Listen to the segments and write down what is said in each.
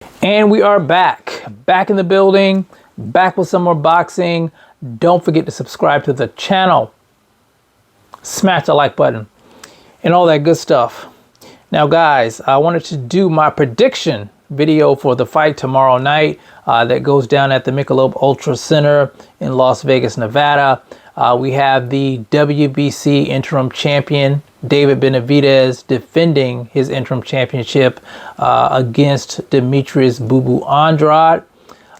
And we are back in the building, back with some more boxing. Don't forget to subscribe to the channel, smash the like button, and all that good stuff. Now, guys, I wanted to do my prediction video for the fight tomorrow night that goes down at the Michelob Ultra Center in Las Vegas, Nevada. We have the WBC interim champion, David Benavidez, defending his interim championship against Demetrius Boo Boo Andrade.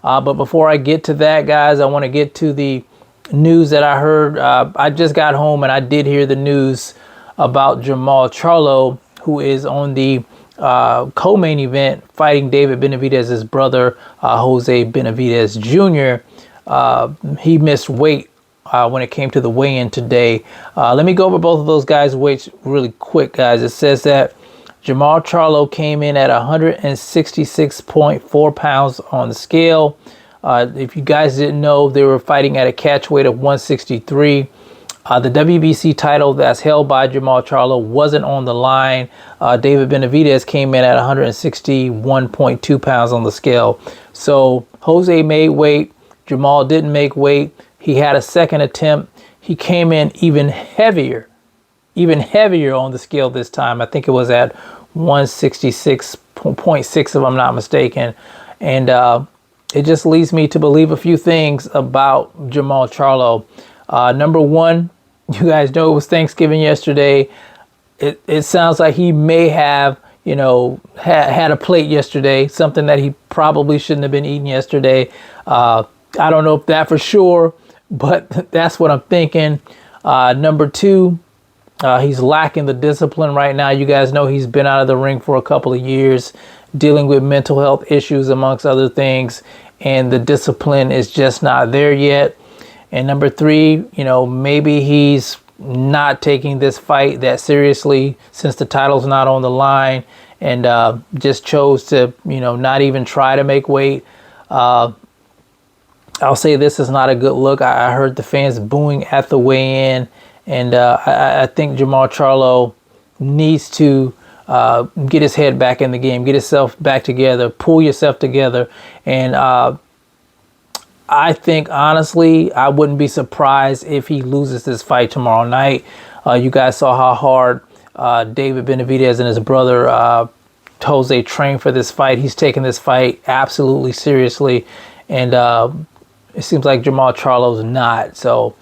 But before I get to that, guys, I want to get to the news that I heard. I just got home and I did hear the news about Jermall Charlo, who is on the co-main event fighting David Benavidez's brother, Jose Benavidez Jr. He missed weight when it came to the weigh-in today. Let me go over both of those guys' weights really quick, guys. It says that Jermall Charlo came in at 166.4 pounds on the scale. If you guys didn't know, they were fighting at a catch weight of 163. The WBC title that's held by Jermall Charlo wasn't on the line. David Benavidez came in at 161.2 pounds on the scale. So Jose made weight. Jermall didn't make weight. He had a second attempt. He came in even heavier on the scale this time. I think it was at 166.6 if I'm not mistaken. And it just leads me to believe a few things about Jermall Charlo. Number one, you guys know it was Thanksgiving yesterday. It sounds like he may have, had a plate yesterday, something that he probably shouldn't have been eating yesterday. I don't know if that for sure, but that's what I'm thinking. Number two, he's lacking the discipline right now. You guys know he's been out of the ring for a couple of years, dealing with mental health issues amongst other things, and the discipline is just not there yet. And number three, maybe he's not taking this fight that seriously since the title's not on the line, and just chose to, not even try to make weight. I'll say this is not a good look. I heard the fans booing at the weigh-in, and I think Jermall Charlo needs to get his head back in the game, get himself back together, pull yourself together, and I think, honestly, I wouldn't be surprised if he loses this fight tomorrow night. You guys saw how hard David Benavidez and his brother Jose trained for this fight. He's taking this fight absolutely seriously, and it seems like Jermall Charlo's not. So,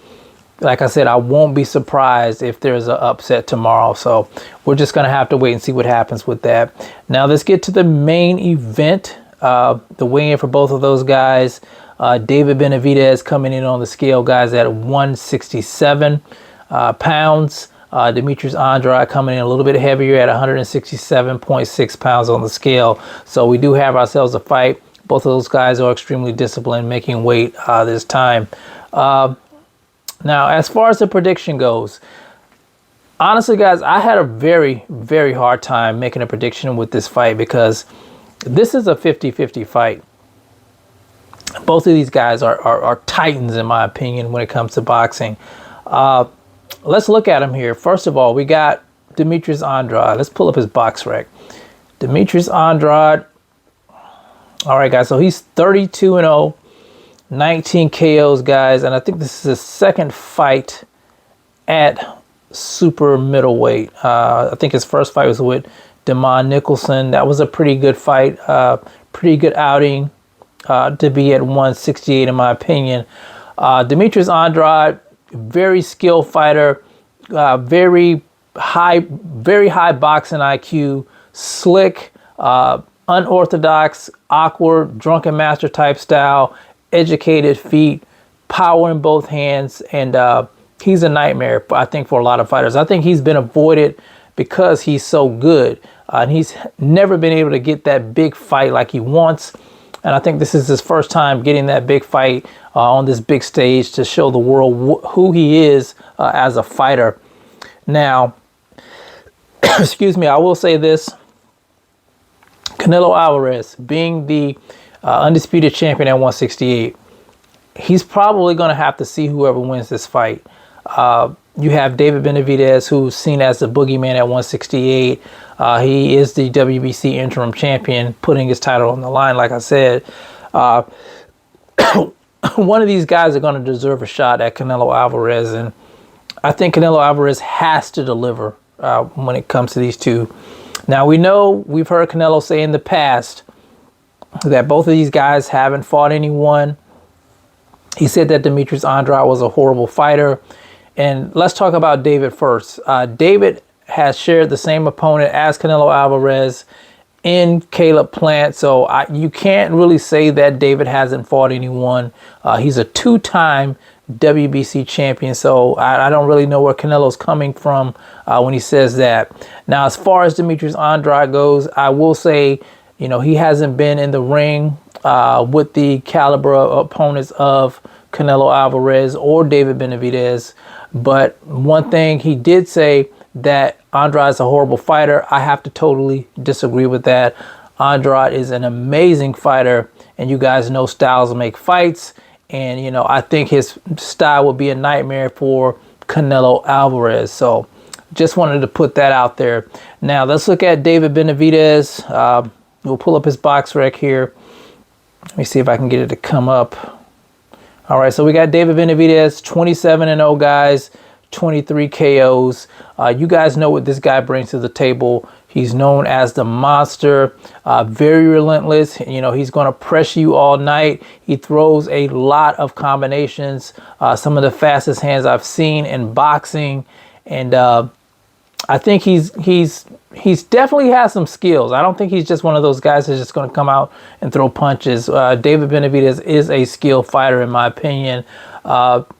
like I said, I won't be surprised if there's an upset tomorrow. So we're just going to have to wait and see what happens with that. Now, let's get to the main event, the weigh-in for both of those guys. David Benavidez coming in on the scale, guys, at 167 pounds. Demetrius Andrade coming in a little bit heavier at 167.6 pounds on the scale. So we do have ourselves a fight. Both of those guys are extremely disciplined, making weight this time. Now, as far as the prediction goes, honestly, guys, I had a very, very hard time making a prediction with this fight because this is a 50-50 fight. Both of these guys are titans, in my opinion, when it comes to boxing. Let's look at them here. First of all, we got Demetrius Andrade. Let's pull up his box rec. Demetrius Andrade. All right, guys. So he's 32-0, 19 KOs, guys. And I think this is his second fight at super middleweight. I think his first fight was with Damon Nicholson. That was a pretty good fight. Pretty good outing. To be at 168, in my opinion. Demetrius Andrade, very skilled fighter, very high boxing IQ, slick, unorthodox, awkward, drunken master type style, educated feet, power in both hands, and he's a nightmare, I think, for a lot of fighters. I think he's been avoided because he's so good, and he's never been able to get that big fight like he wants. And I think this is his first time getting that big fight on this big stage to show the world who he is as a fighter. Now, excuse me, I will say this. Canelo Alvarez, being the undisputed champion at 168, he's probably going to have to see whoever wins this fight. You have David Benavidez, who's seen as the boogeyman at 168. He is the WBC interim champion, putting his title on the line, like I said. One of these guys are going to deserve a shot at Canelo Alvarez, and I think Canelo Alvarez has to deliver when it comes to these two. Now, we've heard Canelo say in the past that both of these guys haven't fought anyone. He said that Demetrius Andrade was a horrible fighter. And let's talk about David first. David has shared the same opponent as Canelo Alvarez in Caleb Plant. So you can't really say that David hasn't fought anyone. He's a two-time WBC champion. So I don't really know where Canelo's coming from when he says that. Now, as far as Demetrius Andrade goes, I will say, he hasn't been in the ring with the caliber opponents of Canelo Alvarez or David Benavidez. But one thing he did say, that Andrade is a horrible fighter. I have to totally disagree with that. Andrade is an amazing fighter, and you guys know styles make fights. And, I think his style would be a nightmare for Canelo Alvarez. So just wanted to put that out there. Now, let's look at David Benavidez. We'll pull up his box rec here. Let me see if I can get it to come up. All right, so we got David Benavidez, 27-0, guys, 23 KOs. You guys know what this guy brings to the table. He's known as the monster, very relentless. He's going to press you all night. He throws a lot of combinations, some of the fastest hands I've seen in boxing. And I think he's definitely has some skills. I don't think he's just one of those guys that's just going to come out and throw punches. David Benavidez is a skilled fighter, in my opinion.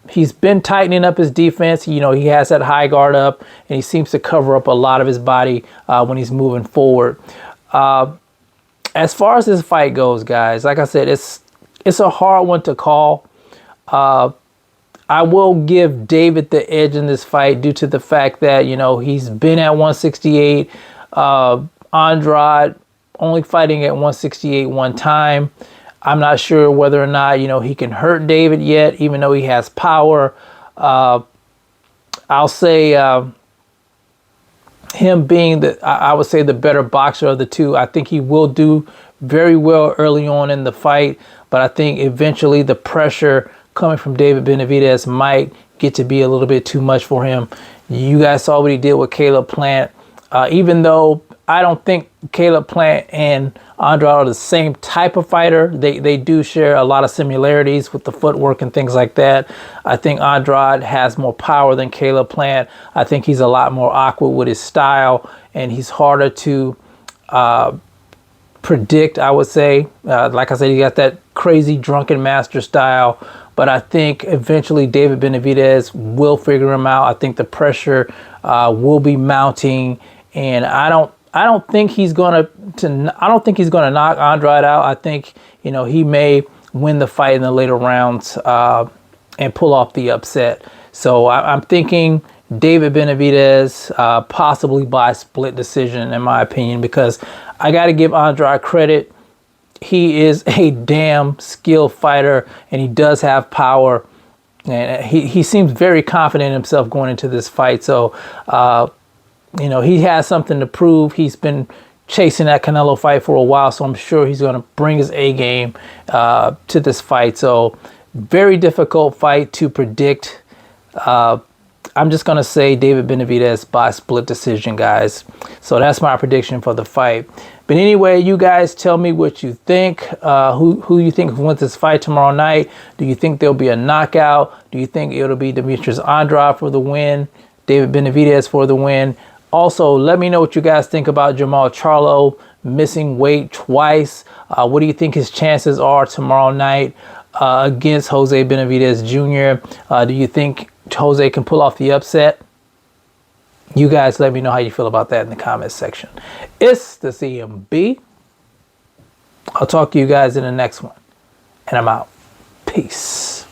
He's been tightening up his defense. He has that high guard up, and he seems to cover up a lot of his body when he's moving forward. As far as this fight goes, guys, like I said, it's a hard one to call. I will give David the edge in this fight due to the fact that, he's been at 168. Andrade only fighting at 168 one time. I'm not sure whether or not, he can hurt David yet, even though he has power. I'll say him being I would say the better boxer of the two. I think he will do very well early on in the fight, but I think eventually the pressure coming from David Benavidez might get to be a little bit too much for him. You guys saw what he did with Caleb Plant. Even though I don't think Caleb Plant and Andrade are the same type of fighter, they do share a lot of similarities with the footwork and things like that. I think Andrade has more power than Caleb Plant. I think he's a lot more awkward with his style, and he's harder to predict, I would say. Like I said, he got that crazy drunken master style. But I think eventually David Benavidez will figure him out. I think the pressure will be mounting, and I don't think he's gonna knock Andrade out. I think he may win the fight in the later rounds and pull off the upset. So I'm thinking David Benavidez, possibly by split decision, in my opinion, because I got to give Andrade credit. He is a damn skilled fighter, and he does have power. And he seems very confident in himself going into this fight. So, he has something to prove. He's been chasing that Canelo fight for a while, so I'm sure he's going to bring his A game to this fight. So, very difficult fight to predict. I'm just going to say David Benavidez by split decision, guys. So that's my prediction for the fight. But anyway, you guys tell me what you think. Who you think wins this fight tomorrow night? Do you think there'll be a knockout? Do you think it'll be Demetrius Andrade for the win? David Benavidez for the win? Also, let me know what you guys think about Jermall Charlo missing weight twice. What do you think his chances are tomorrow night against Jose Benavidez Jr.? Do you think Jose can pull off the upset? You guys let me know how you feel about that in the comments section. It's the CMB. I'll talk to you guys in the next one. And I'm out. Peace.